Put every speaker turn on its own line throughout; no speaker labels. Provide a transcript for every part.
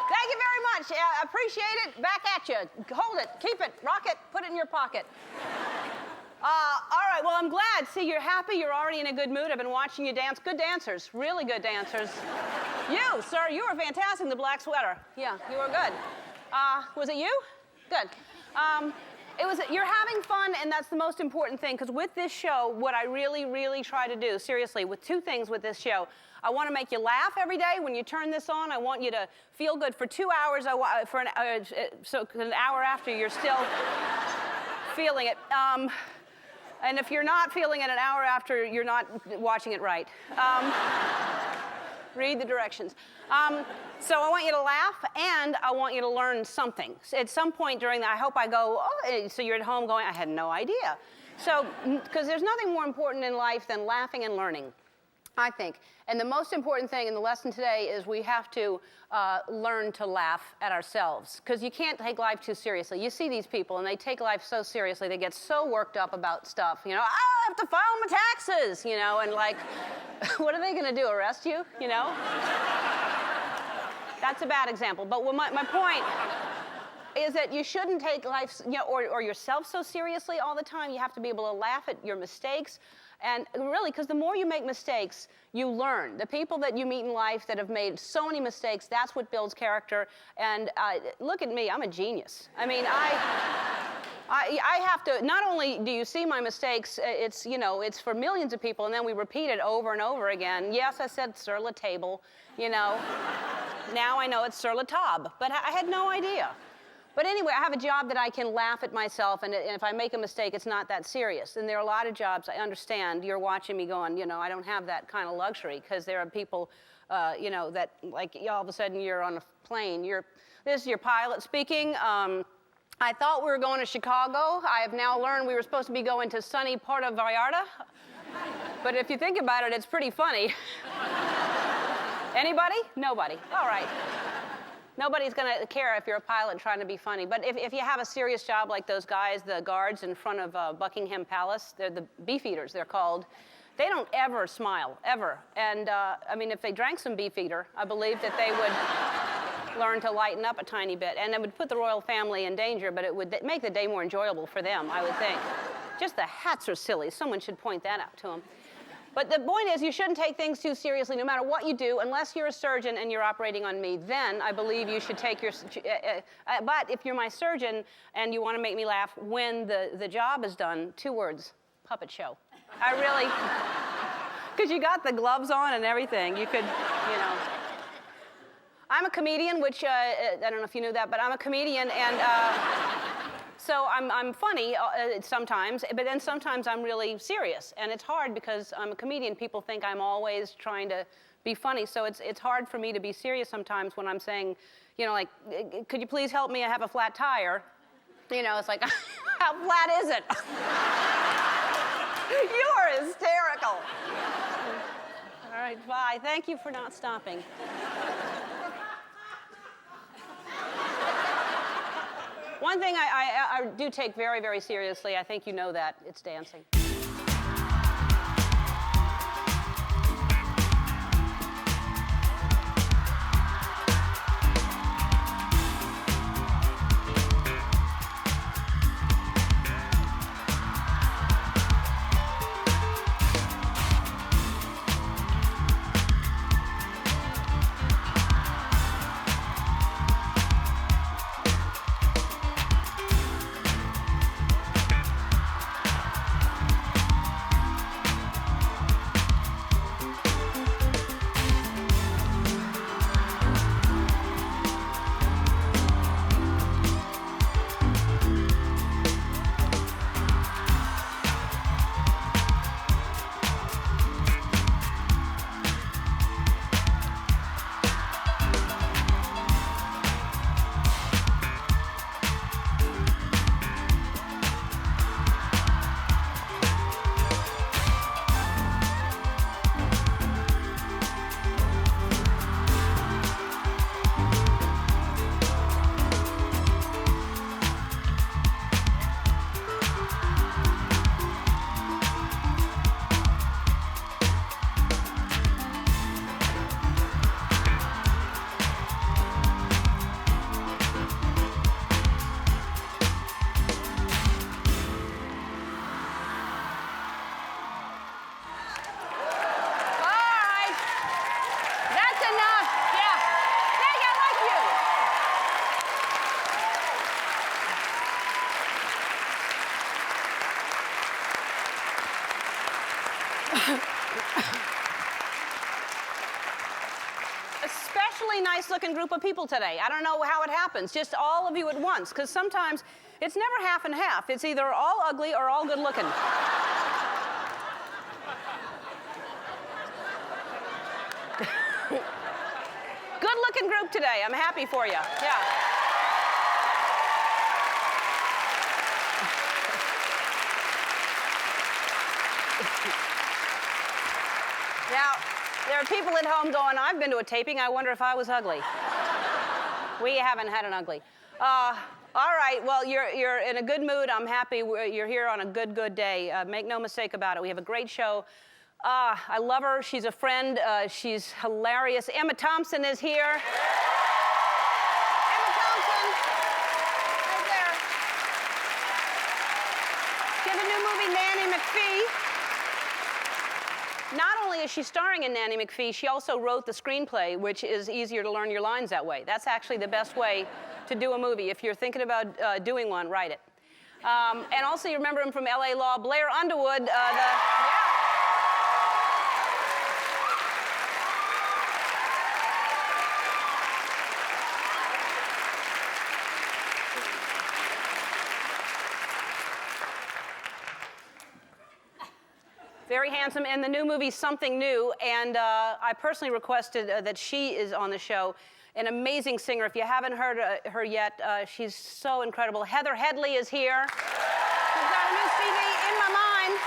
Thank you very much. Appreciate it. Back at you. Hold it. Keep it. Rock it. Put it in your pocket. All right, well, I'm glad. See, you're happy. You're already in a good mood. I've been watching you dance. Good dancers. Really good dancers. You, sir, you were fantastic in the black sweater. Yeah, you were good. Was it you? Good. You're having fun, and that's the most important thing, because with this show, what I really, really try to do, seriously, with two things with this show, I want to make you laugh every day. When you turn this on, I want you to feel good for 2 hours, so an hour after you're still feeling it. And if you're not feeling it an hour after, you're not watching it right. Read the directions. So I want you to laugh, and I want you to learn something. At some point during that, I hope I go, oh, so you're at home going, I had no idea. So, because there's nothing more important in life than laughing and learning, I think. And the most important thing in the lesson today is we have to learn to laugh at ourselves, because you can't take life too seriously. You see these people, and they take life so seriously. They get so worked up about stuff. You know, I have to file my taxes, you know, and like, what are they going to do, arrest you, you know? That's a bad example. But my point is that you shouldn't take life, you know, or yourself so seriously all the time. You have to be able to laugh at your mistakes. And really, because the more you make mistakes, you learn. The people that you meet in life that have made so many mistakes, that's what builds character. And look at me, I'm a genius. I mean, I have to, not only do you see my mistakes, it's, you know, it's for millions of people, and then we repeat it over and over again. Yes, I said sur la table, you know. Now I know it's sur la table, but I had no idea. But anyway, I have a job that I can laugh at myself, and if I make a mistake, it's not that serious. And there are a lot of jobs, I understand, you're watching me going, you know, I don't have that kind of luxury, because there are people, you know, that, like, all of a sudden you're on a plane. This is your pilot speaking. I thought we were going to Chicago. I have now learned we were supposed to be going to sunny Puerto Vallarta. But if you think about it, it's pretty funny. Anybody? Nobody. All right. Nobody's going to care if you're a pilot trying to be funny. But if you have a serious job like those guys, the guards in front of Buckingham Palace, they're the beefeaters, they're called. They don't ever smile, ever. And, I mean, if they drank some beefeater, I believe that they would learn to lighten up a tiny bit. And it would put the royal family in danger, but it would make the day more enjoyable for them, I would think. Just the hats are silly. Someone should point that out to them. But the point is, you shouldn't take things too seriously, no matter what you do, unless you're a surgeon and you're operating on me. Then I believe you should take your. But if you're my surgeon and you want to make me laugh when the job is done, 2 words: puppet show. I really, because you got the gloves on and everything. You could, you know. I'm a comedian, which I don't know if you knew that, but I'm a comedian, and. So I'm funny sometimes, but then sometimes I'm really serious. And it's hard because I'm a comedian. People think I'm always trying to be funny. So it's hard for me to be serious sometimes when I'm saying, you know, like, could you please help me? I have a flat tire. You know, it's like, how flat is it? You're hysterical. All right, bye. Thank you for not stopping. One thing I do take very, very seriously, I think you know that, it's dancing. especially nice-looking group of people today. I don't know how it happens, just all of you at once, because sometimes it's never half and half. It's either all ugly or all good-looking. Good-looking group today. I'm happy for you. Yeah. Now, there are people at home going, I've been to a taping, I wonder if I was ugly. We haven't had an ugly. All right, well, you're in a good mood. I'm happy you're here on a good day. Make no mistake about it. We have a great show. I love her. She's a friend. She's hilarious. Emma Thompson is here. Emma Thompson, right there. She has a new movie, Nanny McPhee. Not only is she starring in Nanny McPhee, she also wrote the screenplay, which is easier to learn your lines that way. That's actually the best way to do a movie. If you're thinking about doing one, write it. And also, you remember him from LA Law, Blair Underwood. Very handsome, in the new movie, Something New, and I personally requested that she is on the show. An amazing singer. If you haven't heard her yet, she's so incredible. Heather Headley is here. She's got a new CD, In My Mind.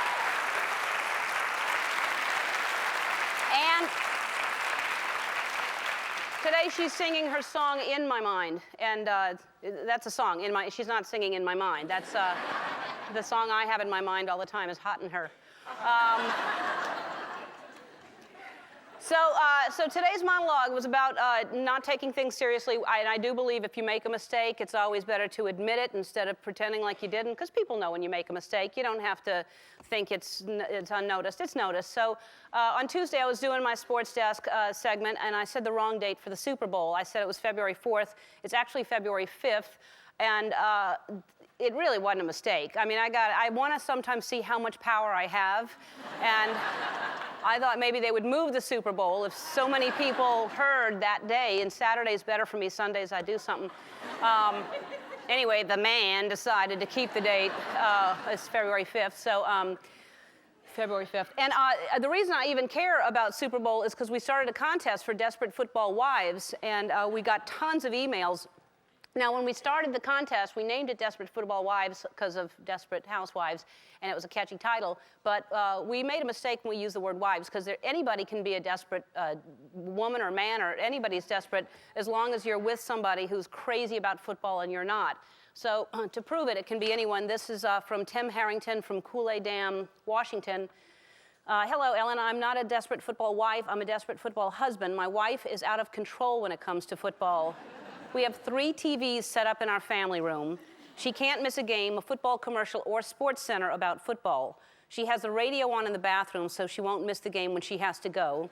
And today she's singing her song, In My Mind, and that's a song. She's not singing In My Mind. That's the song I have in my mind all the time is Hot in Her. So today's monologue was about not taking things seriously. And I do believe if you make a mistake, it's always better to admit it instead of pretending like you didn't, because people know when you make a mistake. You don't have to think it's unnoticed. It's noticed. So on Tuesday, I was doing my sports desk segment, and I said the wrong date for the Super Bowl. I said it was February 4th. It's actually February 5th. And it really wasn't a mistake. I mean, I want to sometimes see how much power I have. And I thought maybe they would move the Super Bowl if so many people heard that day. And Saturday's better for me. Sundays I do something. Anyway, the man decided to keep the date. It's February 5th. So February 5th. And the reason I even care about Super Bowl is because we started a contest for Desperate Football Wives. And we got tons of emails. Now, when we started the contest, we named it Desperate Football Wives because of Desperate Housewives, and it was a catchy title. But we made a mistake when we used the word wives, because anybody can be a desperate woman or man, or anybody's desperate as long as you're with somebody who's crazy about football and you're not. So to prove it, it can be anyone. This is from Tim Harrington from Kool-Aid Dam, Washington. Hello, Ellen. I'm not a desperate football wife. I'm a desperate football husband. My wife is out of control when it comes to football. We have 3 TVs set up in our family room. She can't miss a game, a football commercial, or Sports Center about football. She has the radio on in the bathroom so she won't miss the game when she has to go.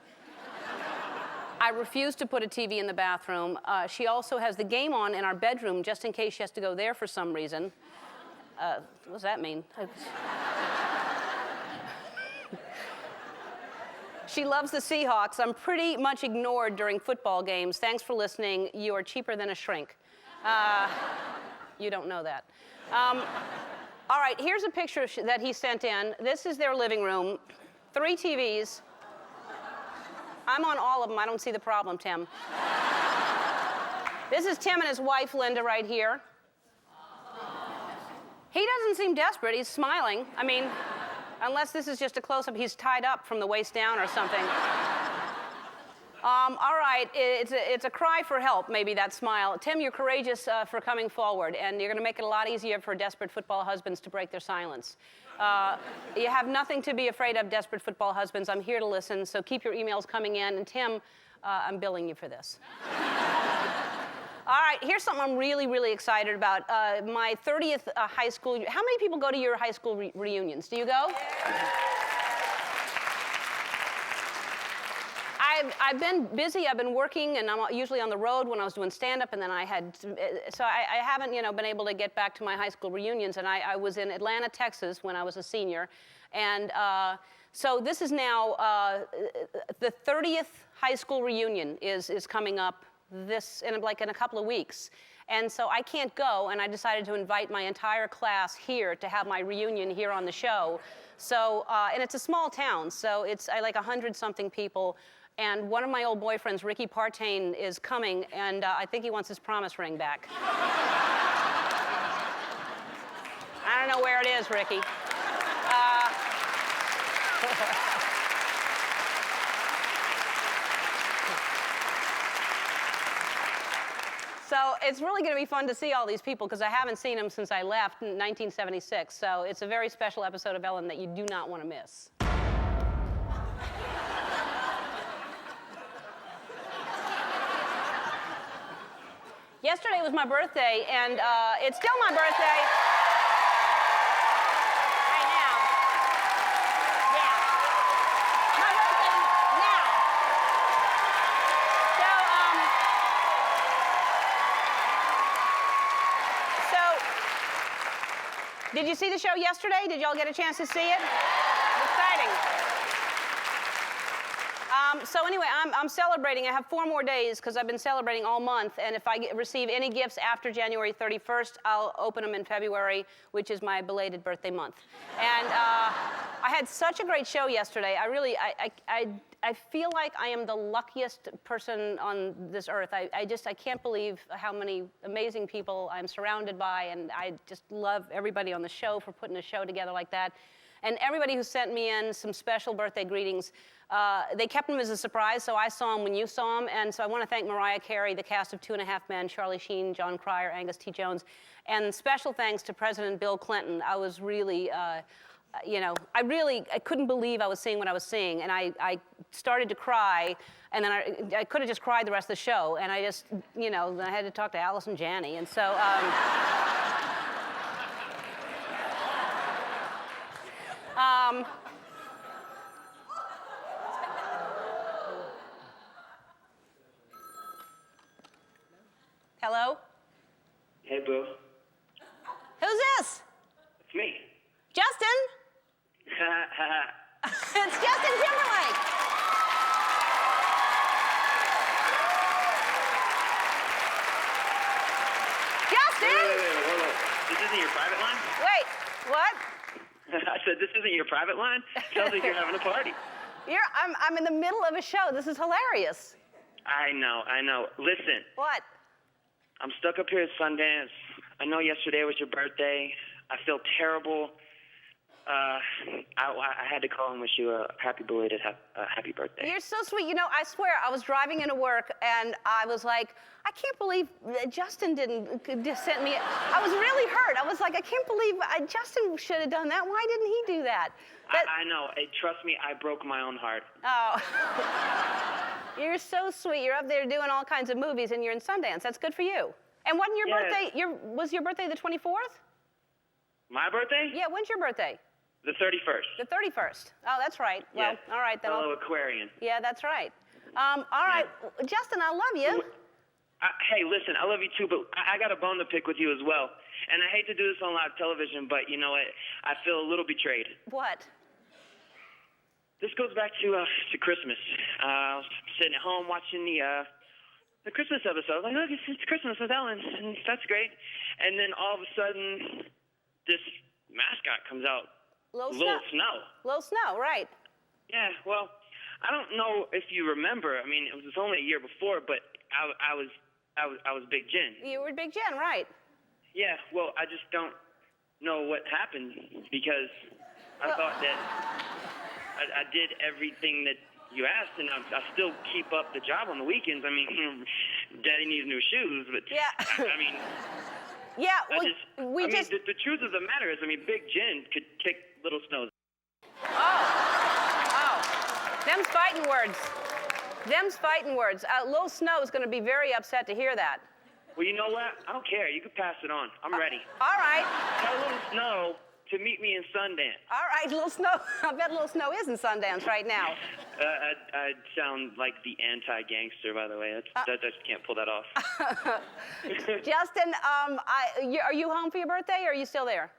I refuse to put a TV in the bathroom. She also has the game on in our bedroom just in case she has to go there for some reason. What does that mean? She loves the Seahawks. I'm pretty much ignored during football games. Thanks for listening. You are cheaper than a shrink. You don't know that. All right, here's a picture that he sent in. This is their living room. 3 TVs. I'm on all of them. I don't see the problem, Tim. This is Tim and his wife, Linda, right here. He doesn't seem desperate. He's smiling. I mean, unless this is just a close-up, he's tied up from the waist down or something. All right, it's a cry for help, maybe, that smile. Tim, you're courageous for coming forward, and you're going to make it a lot easier for desperate football husbands to break their silence. You have nothing to be afraid of, desperate football husbands. I'm here to listen, so keep your emails coming in. And Tim, I'm billing you for this. All right, here's something I'm really, really excited about. My 30th high school. How many people go to your high school reunions? Do you go? Yeah. I've been busy. I've been working, and I'm usually on the road when I was doing stand-up, and then I haven't, been able to get back to my high school reunions. And I was in Atlanta, Texas, when I was a senior, and so this is now the 30th high school reunion is coming up in a couple of weeks. And so I can't go, and I decided to invite my entire class here to have my reunion here on the show. So, and it's a small town, so it's like 100-something people. And one of my old boyfriends, Ricky Partain, is coming, and I think he wants his promise ring back. I don't know where it is, Ricky. So it's really going to be fun to see all these people because I haven't seen them since I left in 1976. So it's a very special episode of Ellen that you do not want to miss. Yesterday was my birthday, and it's still my birthday. Right now. Yeah. My birthday now. So, did you see the show yesterday? Did y'all get a chance to see it? Exciting. So anyway, I'm celebrating. I have 4 more days because I've been celebrating all month. And if I receive any gifts after January 31st, I'll open them in February, which is my belated birthday month. And I had such a great show yesterday. I feel like I am the luckiest person on this earth. I can't believe how many amazing people I'm surrounded by. And I just love everybody on the show for putting a show together like that. And everybody who sent me in some special birthday greetings, they kept them as a surprise, so I saw them when you saw them. And so I want to thank Mariah Carey, the cast of 2.5 Men, Charlie Sheen, John Cryer, Angus T. Jones. And special thanks to President Bill Clinton. I was really, I couldn't believe I was seeing what I was seeing. And I started to cry, and then I could have just cried the rest of the show. And I just, I had to talk to Allison Janney. And so... Hello?
Hey, boo.
Who's this?
It's me.
Justin? It's Justin Timberlake. Justin?
Wait, hold on. This isn't your private line?
Wait, what?
I said this isn't your private line? Sounds like you're having a party.
I'm in the middle of a show. This is hilarious.
I know. Listen.
What?
I'm stuck up here at Sundance. I know yesterday was your birthday. I feel terrible. I had to call and wish you a happy belated happy birthday.
You're so sweet. I swear, I was driving into work, and I was like, I can't believe Justin didn't send me. I was really hurt. I was like, I can't believe Justin should have done that. Why didn't he do that?
I know. Trust me, I broke my own heart.
Oh. You're so sweet. You're up there doing all kinds of movies, and you're in Sundance. That's good for you. And wasn't your birthday, was your birthday the 24th?
My birthday?
Yeah, when's your birthday?
The 31st.
The 31st. Oh, that's right. Well,
yes.
All right then.
Fellow Aquarian.
Yeah, that's right. All right, Justin, I love you.
Hey, listen, I love you too, but I got a bone to pick with you as well. And I hate to do this on live television, but you know what? I feel a little betrayed.
What?
This goes back to Christmas. I was sitting at home watching the Christmas episode. I was like, look, it's Christmas with Ellen, and that's great. And then all of a sudden, this mascot comes out. Little Snow.
Little Snow, right.
Yeah, well, I don't know if you remember. I mean, it was only a year before, but I was Big Jen.
You were Big Jen, right.
Yeah, well, I just don't know what happened because I thought that I did everything that you asked, and I still keep up the job on the weekends. I mean, Daddy needs new shoes, but
yeah.
I mean...
Yeah, well,
the truth of the matter is, Big Jen could kick Little Snow's.
Oh. Them's fighting words. Little Snow is going to be very upset to hear that.
Well, you know what? I don't care. You can pass it on. I'm ready.
All right.
Tell Little Snow to meet me in Sundance.
All right, Little Snow. I bet Little Snow is in Sundance right now.
I sound like the anti-gangster, by the way. I just can't pull that off.
Justin, are you home for your birthday, or are you still there?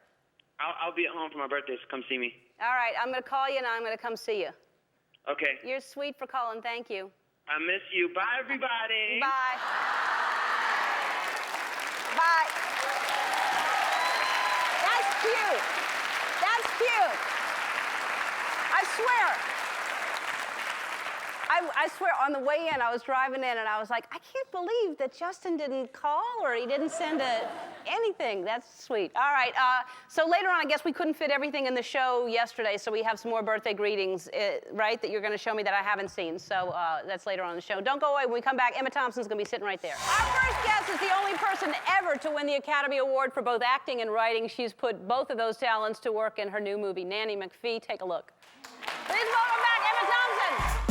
I'll be at home for my birthday, so come see me.
All right, I'm going to call you, and I'm going to come see you.
Okay.
You're sweet for calling. Thank you.
I miss you. Bye, everybody.
Bye. Bye. That's cute. That's cute. I swear. I swear, on the way in, I was driving in, and I was like, I can't believe that Justin didn't call or he didn't send anything. That's sweet. All right. So later on, I guess we couldn't fit everything in the show yesterday, so we have some more birthday greetings, right, that you're going to show me that I haven't seen. So that's later on in the show. Don't go away. When we come back, Emma Thompson's going to be sitting right there. Our first guest is the only person ever to win the Academy Award for both acting and writing. She's put both of those talents to work in her new movie, Nanny McPhee. Take a look. Please welcome back Emma Thompson.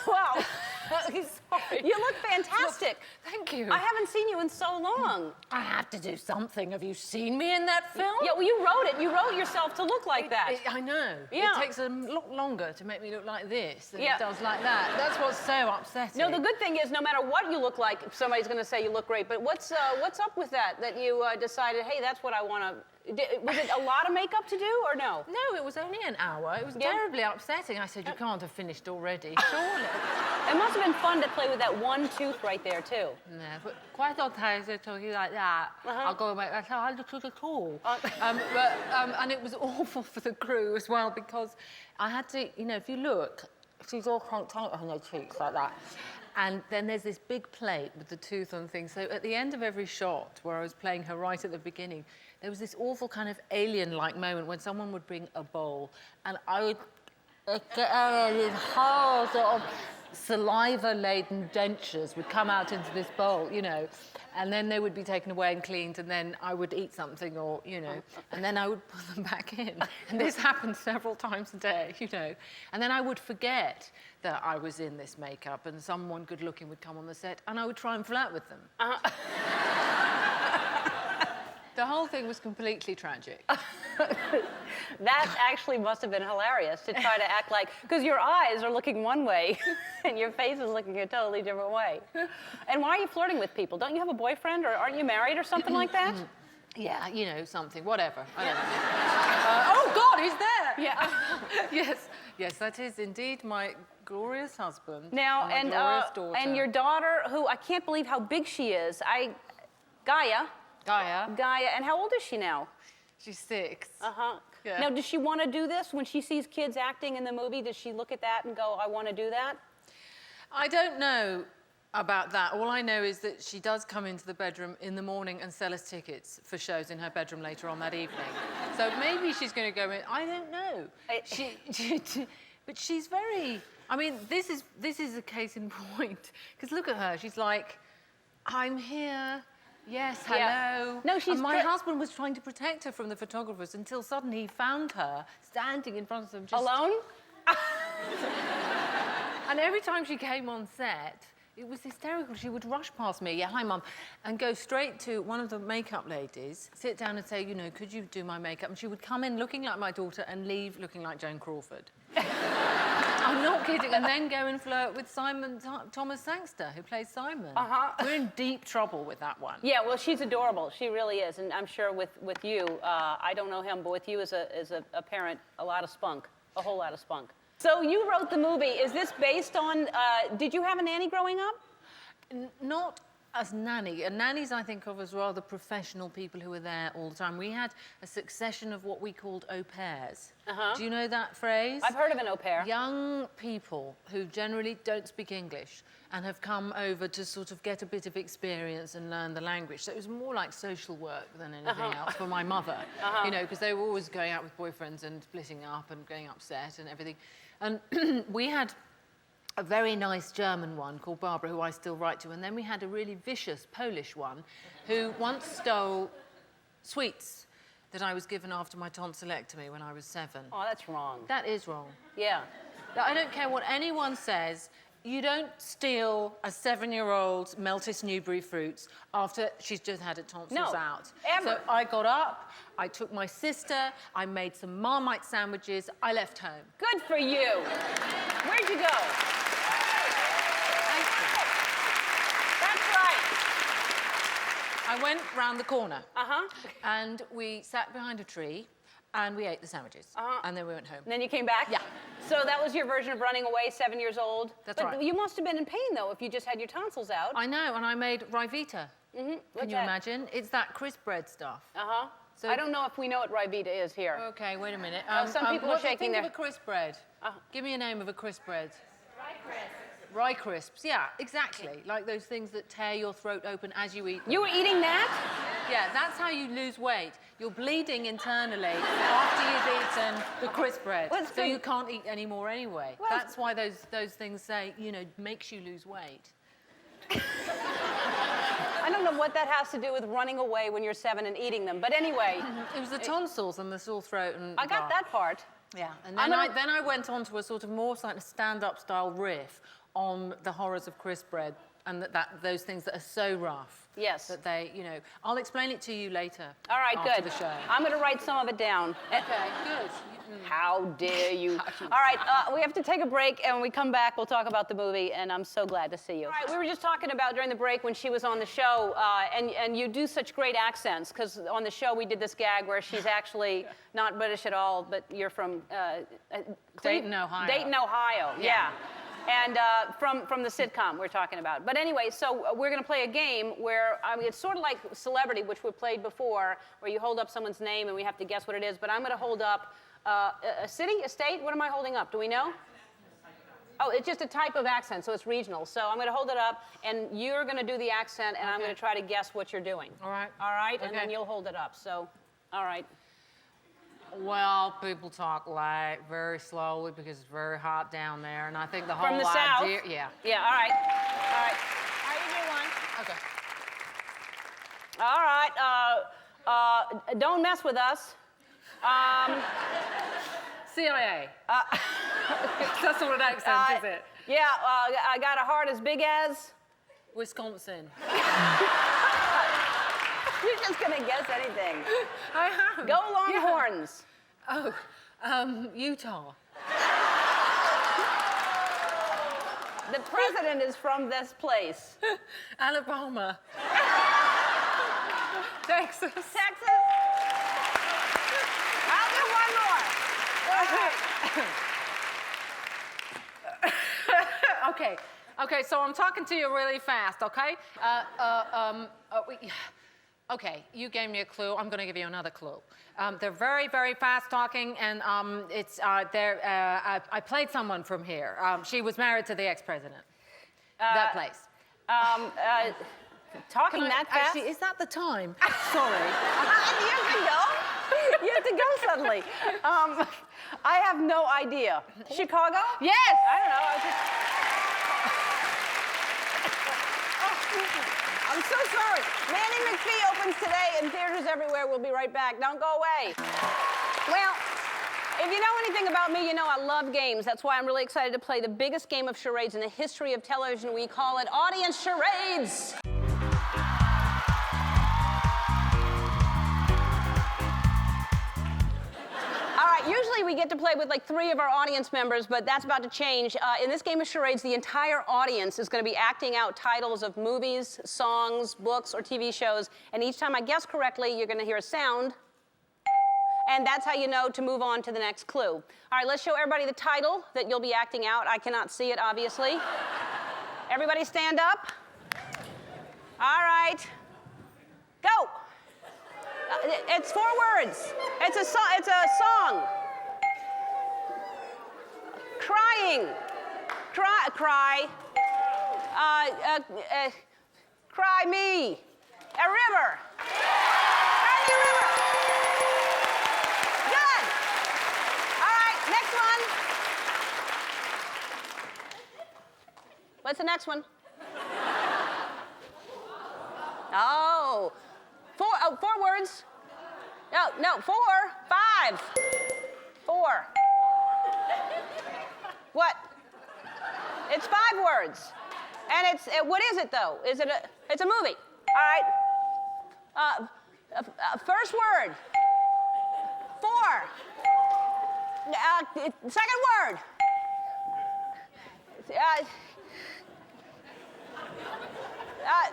Wow.
Sorry.
You look fantastic.
Thank you.
I haven't seen you in so long.
I have to do something. Have you seen me in that film?
Yeah, well, you wrote it. You wrote yourself to look like that.
I know.
Yeah.
It takes a lot longer to make me look like this than
Yeah.
it does like that. That's what's so upsetting.
No, the good thing is, no matter what you look like, somebody's going to say you look great. But what's up with that you decided, hey, that's what I want to... Was it a lot of makeup to do, or no?
No, it was only an hour. It was terribly upsetting. I said, you can't have finished already, surely.
It must have been fun to play with that one tooth right there, too.
No, but quite odd times they're talking like that. I'll go and make that I look at all. And it was awful for the crew as well, because I had to, you know, if you look, she's all crunked up on her cheeks like that. And then there's this big plate with the tooth on things. So at the end of every shot, where I was playing her right at the beginning, there was this awful kind of alien-like moment when someone would bring a bowl, and I would get out of this whole sort of saliva-laden dentures would come out into this bowl, you know, and then they would be taken away and cleaned, and then I would eat something, or, you know, and then I would put them back in. And this happened several times a day, you know. And then I would forget that I was in this makeup, and someone good-looking would come on the set, and I would try and flirt with them. The whole thing was completely tragic.
That actually must have been hilarious, to try to act like... Because your eyes are looking one way, and your face is looking a totally different way. And why are you flirting with people? Don't you have a boyfriend, or aren't you married, or something like that?
Yeah, you know, something, whatever. I don't know. Oh, God, he's there!
Yeah.
Yes, that is indeed my glorious husband.
Now,
and my glorious daughter.
and your daughter, who I can't believe how big she is. Gaia. And how old is she now?
She's 6.
Uh-huh.
Yeah.
Now, does she want to do this? When she sees kids acting in the movie, does she look at that and go, I want to do that?
I don't know about that. All I know is that she does come into the bedroom in the morning and sell us tickets for shows in her bedroom later on that evening. So maybe she's going to go in. I don't know. But she's very... I mean, this is a case in point. Because look at her. She's like, I'm here... Yes, hello.
Yeah. No, she's...
And my husband was trying to protect her from the photographers until suddenly he found her standing in front of them just...
Alone?
And every time she came on set, it was hysterical. She would rush past me, yeah, hi, Mum, and go straight to one of the makeup ladies, sit down and say, you know, could you do my makeup? And she would come in looking like my daughter and leave looking like Joan Crawford. I'm not kidding. And then go and flirt with Thomas Sangster, who plays Simon. We're in deep trouble with that one.
Yeah, well, she's adorable. She really is. And I'm sure with you, I don't know him, but with you as a parent, a lot of spunk, a whole lot of spunk. So you wrote the movie. Is this based on, did you have a nanny growing up?
Not as nanny. And nannies I think of as rather professional people who were there all the time. We had a succession of what we called au pairs. Do you know that phrase?
I've heard of an au pair.
Young people who generally don't speak English and have come over to sort of get a bit of experience and learn the language. So it was more like social work than anything else for my mother, you know, because they were always going out with boyfriends and splitting up and going upset and everything. And we had a very nice German one called Barbara, who I still write to, and then we had a really vicious Polish one who once stole sweets that I was given after my tonsillectomy when I was 7.
Oh, that's wrong.
That is wrong.
Yeah.
I don't care what anyone says. You don't steal a 7-year-old's Meltis Newberry fruits after she's just had her tonsils out.
Ever.
So I got up, I took my sister, I made some Marmite sandwiches, I left home.
Good for you. Where'd you go?
Thank you.
That's right.
I went round the corner.
Uh-huh.
And we sat behind a tree and we ate the sandwiches. And then we went home.
And then you came back?
Yeah.
So that was your version of running away, 7 years old?
That's right.
But you must have been in pain, though, if you just had your tonsils out.
I know, and I made Rivita. Can you imagine? It's that crisp bread stuff.
Uh-huh.
So
I don't know if we know what Rivita is here.
Okay, wait a minute.
Some people are shaking their...
Think of a crisp bread. Give me a name of a crisp bread. Rye crisps, yeah, exactly. Like those things that tear your throat open as you eat them.
You were eating that?
Yeah, that's how you lose weight. You're bleeding internally after you've eaten the crisp bread.
Well,
so you can't eat any more anyway.
Well,
that's why those things say, you know, makes you lose weight.
I don't know what that has to do with running away when you're 7 and eating them, but anyway.
It was the tonsils and the sore throat and...
I got that part.
Yeah, and then I went on to a sort of more like a stand-up style riff on the horrors of crisp bread and those things that are so rough.
Yes.
That they, you know, I'll explain it to you later.
All right,
after
good.
the show.
I'm going to write some of it down.
Okay, good.
How dare you? All right, we have to take a break, and when we come back, we'll talk about the movie, and I'm so glad to see you. All right, we were just talking about during the break when she was on the show, and you do such great accents, because on the show we did this gag where she's actually not British at all, but you're from...
Dayton, Ohio.
Dayton, Ohio, yeah. And from the sitcom we're talking about. But anyway, so we're going to play a game where, I mean, it's sort of like Celebrity, which we've played before, where you hold up someone's name and we have to guess what it is. But I'm going to hold up a city, a state. What am I holding up? Do we know? Oh, it's just a type of accent, so it's regional. So I'm going to hold it up, and you're going to do the accent, and I'm going to try to guess what you're doing.
All right.
All right? And then you'll hold it up. So, all right.
Well, people talk like very slowly because it's very hot down there, and I think the whole
From the south?
idea, yeah.
Yeah, all right. All right. How you do one?
Okay.
All right. Don't mess with us.
CIA. That's not an accent, is it?
Yeah, I got a heart as big as...
Wisconsin.
You're just going to guess anything.
I am.
Go Longhorns.
Yeah. Oh, Utah.
The president is from this place.
Alabama. Texas.
Texas? I'll do one more.
Okay, so I'm talking to you really fast, okay? Okay, you gave me a clue. I'm going to give you another clue. They're very, very fast talking, and I played someone from here. She was married to the ex-president. That place.
Talking that fast?
Actually, is that the time? Sorry.
You have to go? You have to go suddenly. I have no idea. Chicago?
Yes!
I don't know. I'm so sorry. Nanny McPhee opens today in theaters everywhere. We'll be right back. Don't go away. Well, if you know anything about me, you know I love games. That's why I'm really excited to play the biggest game of charades in the history of television. We call it Audience Charades. Usually we get to play with like 3 of our audience members, but that's about to change. In this game of charades, the entire audience is going to be acting out titles of movies, songs, books, or TV shows. And each time I guess correctly, you're going to hear a sound. And that's how you know to move on to the next clue. All right, let's show everybody the title that you'll be acting out. I cannot see it, obviously. Everybody stand up. All right. Go. It's 4 words. It's a song. Crying. Cry. Cry me. A river. Cry me a river. Good. All right, next one. What's the next one? Oh. 4 words. No, 4, 5. 4. What? It's 5 words. And what is it, though? It's a movie. All right. First word. 4. Second word.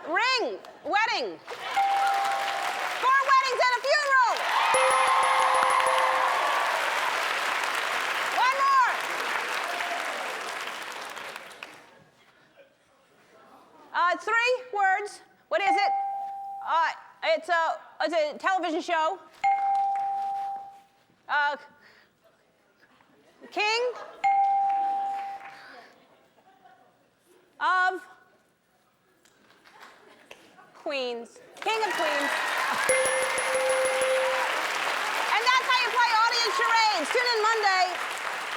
Ring. Wedding. 4 weddings and a funeral. 1 more. Three words. What is it? It's a television show. King of Queens. King of Queens. And that's how you play audience charades. Tune in Monday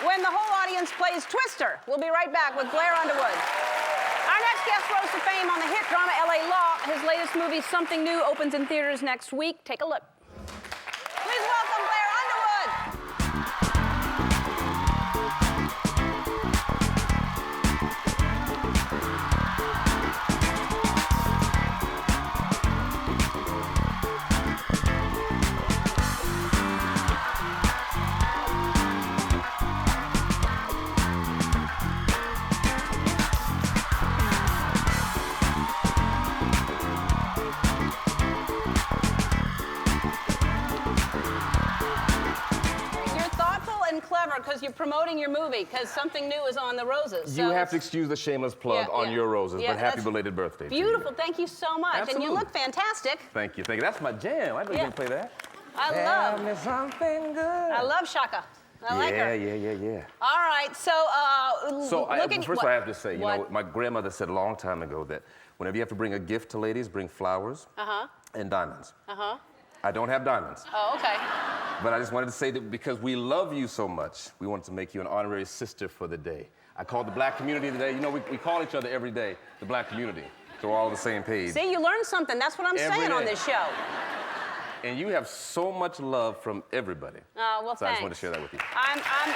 when the whole audience plays Twister. We'll be right back with Blair Underwood. Our next guest rose to fame on the hit drama L.A. Law. His latest movie, Something New, opens in theaters next week. Take a look. Please welcome Blair Underwood. Because you're promoting your movie, because Something New is on the roses. So
you have to excuse the shameless plug on your roses, but happy belated birthday.
Beautiful. Thank you so much.
Absolutely.
And you look fantastic.
Thank you. Thank you. That's my jam. I didn't play that.
I
love something good.
I love Shaka. I like her.
Yeah.
All right.
First I have to say, you know, my grandmother said a long time ago that whenever you have to bring a gift to ladies, bring flowers and diamonds. I don't have diamonds.
Oh, okay.
But I just wanted to say that because we love you so much, we wanted to make you an honorary sister for the day. I called the black community today. You know, we call each other every day, the black community. So we're all on the same page.
See, you learned something. That's what I'm saying on this show.
And you have so much love from everybody.
Oh, well,
so
thanks.
I just want to share that with you.
I'm proud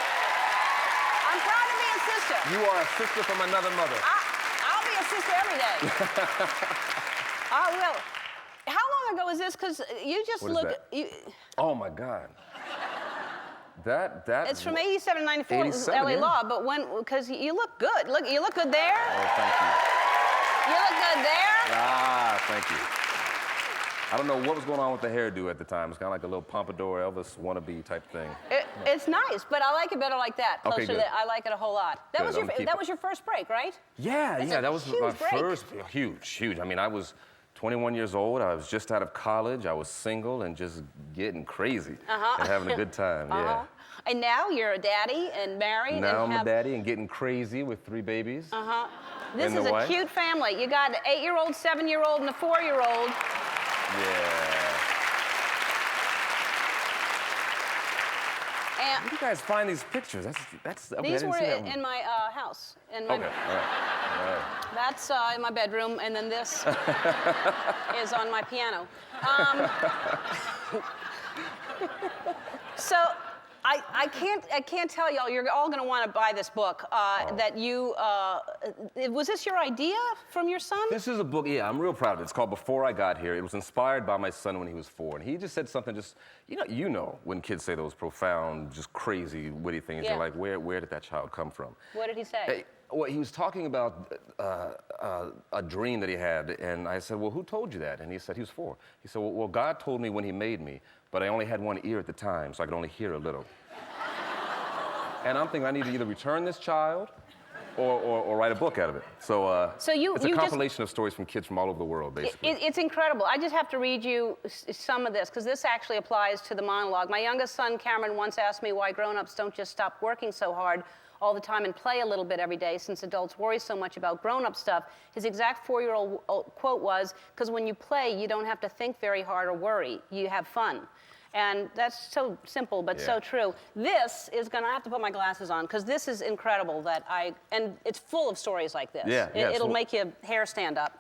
to be a sister.
You are a sister from another mother.
I'll be a sister every day. I will. How long ago is this? Because you just
What is
look.
that? Oh my God. That.
It's from 87 to 94.
87,
LA
yeah.
Law, but because you look good. You look good there.
Oh, thank you.
You look good there.
Thank you. I don't know what was going on with the hairdo at the time. It's kind of like a little pompadour Elvis wannabe type thing.
It's nice, but I like it better like that.
Okay, good.
I like it a whole lot. That was your first break, right?
Yeah, that was my
break.
first huge. I mean, I was 21 years old. I was just out of college. I was single and just getting crazy and having a good time. Yeah.
And now you're a daddy and married.
Now I'm a daddy and getting crazy with 3 babies.
This is a cute family. You got an 8-year-old, 7-year-old, and a 4-year-old.
Yeah.
And
Where do you guys find these pictures? That's. Okay,
these were in my house. In my,
okay. All right.
That's in my bedroom, and then this is on my piano. So I can't tell y'all. You're all going to want to buy this book. That you was this your idea from your son?
This is a book. Yeah, I'm real proud of it. It's called Before I Got Here. It was inspired by my son when he was 4, and he just said something. Just you know when kids say those profound, just crazy, witty things. You're like, where did that child come from?
What did he say?
Hey, well, he was talking about a dream that he had, and I said, well, who told you that? And he said he was 4. He said, well, God told me when he made me, but I only had one ear at the time, so I could only hear a little. And I'm thinking I need to either return this child or write a book out of it. So, it's a compilation of stories from kids from all over the world, basically.
It's incredible. I just have to read you some of this, because this actually applies to the monologue. My youngest son, Cameron, once asked me why grown-ups don't just stop working so hard all the time and play a little bit every day, since adults worry so much about grown-up stuff. His exact 4-year-old quote was, because when you play, you don't have to think very hard or worry. You have fun. And that's so simple, but so true. This is I have to put my glasses on, because this is incredible and it's full of stories like this. It'll make your hair stand up.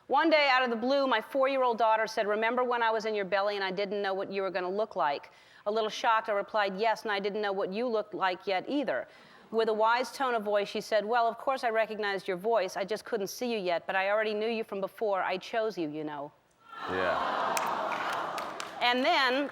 One day, out of the blue, my 4-year-old daughter said, remember when I was in your belly and I didn't know what you were going to look like? A little shocked, I replied, yes, and I didn't know what you looked like yet either. With a wise tone of voice, she said, well, of course I recognized your voice. I just couldn't see you yet, but I already knew you from before. I chose you, you know.
Yeah.
And then,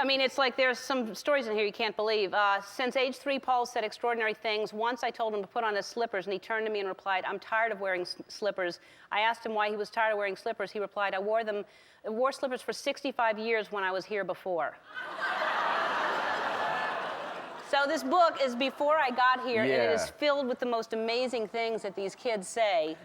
I mean, it's like there's some stories in here you can't believe. Since age 3, Paul said extraordinary things. Once I told him to put on his slippers, and he turned to me and replied, I'm tired of wearing slippers. I asked him why he was tired of wearing slippers. He replied, I wore slippers for 65 years when I was here before. So this book is before I got here, and it is filled with the most amazing things that these kids say.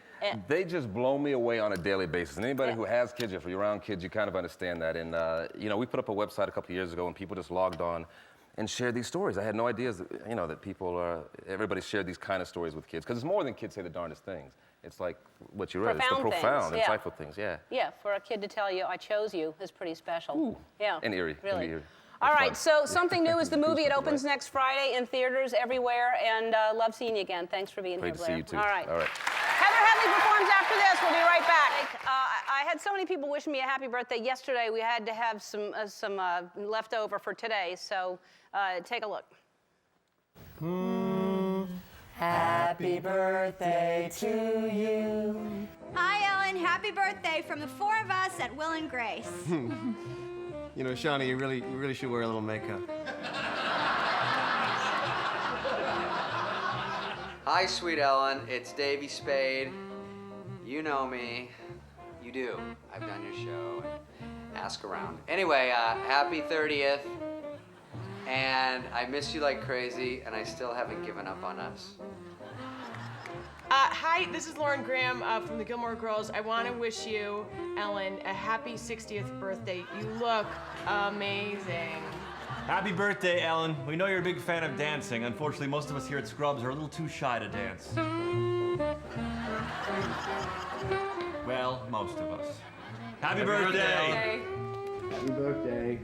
They just blow me away on a daily basis. And anybody who has kids, if you're around kids, you kind of understand that. And, you know, we put up a website a couple of years ago, and people just logged on and shared these stories. I had no idea, you know, that everybody shared these kind of stories with kids. Because it's more than kids say the darndest things. It's like what you read. It's the profound, insightful things, yeah.
Yeah, for a kid to tell you, I chose you, is pretty special.
Ooh.
Yeah.
And eerie.
Really.
Eerie.
All right, so Something New is the movie. It opens next Friday in theaters everywhere, and love seeing you again. Thanks for being here, Blair.
Great to see you, too.
All right.
All right.
Heather Headley performs after this. We'll be right back. I had so many people wishing me a happy birthday yesterday. We had to have some leftover for today, so take a look.
Happy birthday to you.
Hi, Ellen. Happy birthday from the 4 of us at Will and Grace.
You know, Shawnee, you really should wear a little makeup.
Hi, sweet Ellen. It's Davey Spade. You know me. You do. I've done your show. Ask around. Anyway, happy 30th. And I miss you like crazy, and I still haven't given up on us.
Hi, this is Lauren Graham from the Gilmore Girls. I want to wish you, Ellen, a happy 60th birthday. You look amazing.
Happy birthday, Ellen. We know you're a big fan of dancing. Unfortunately, most of us here at Scrubs are a little too shy to dance. Well, most of us. Happy birthday!
Happy birthday.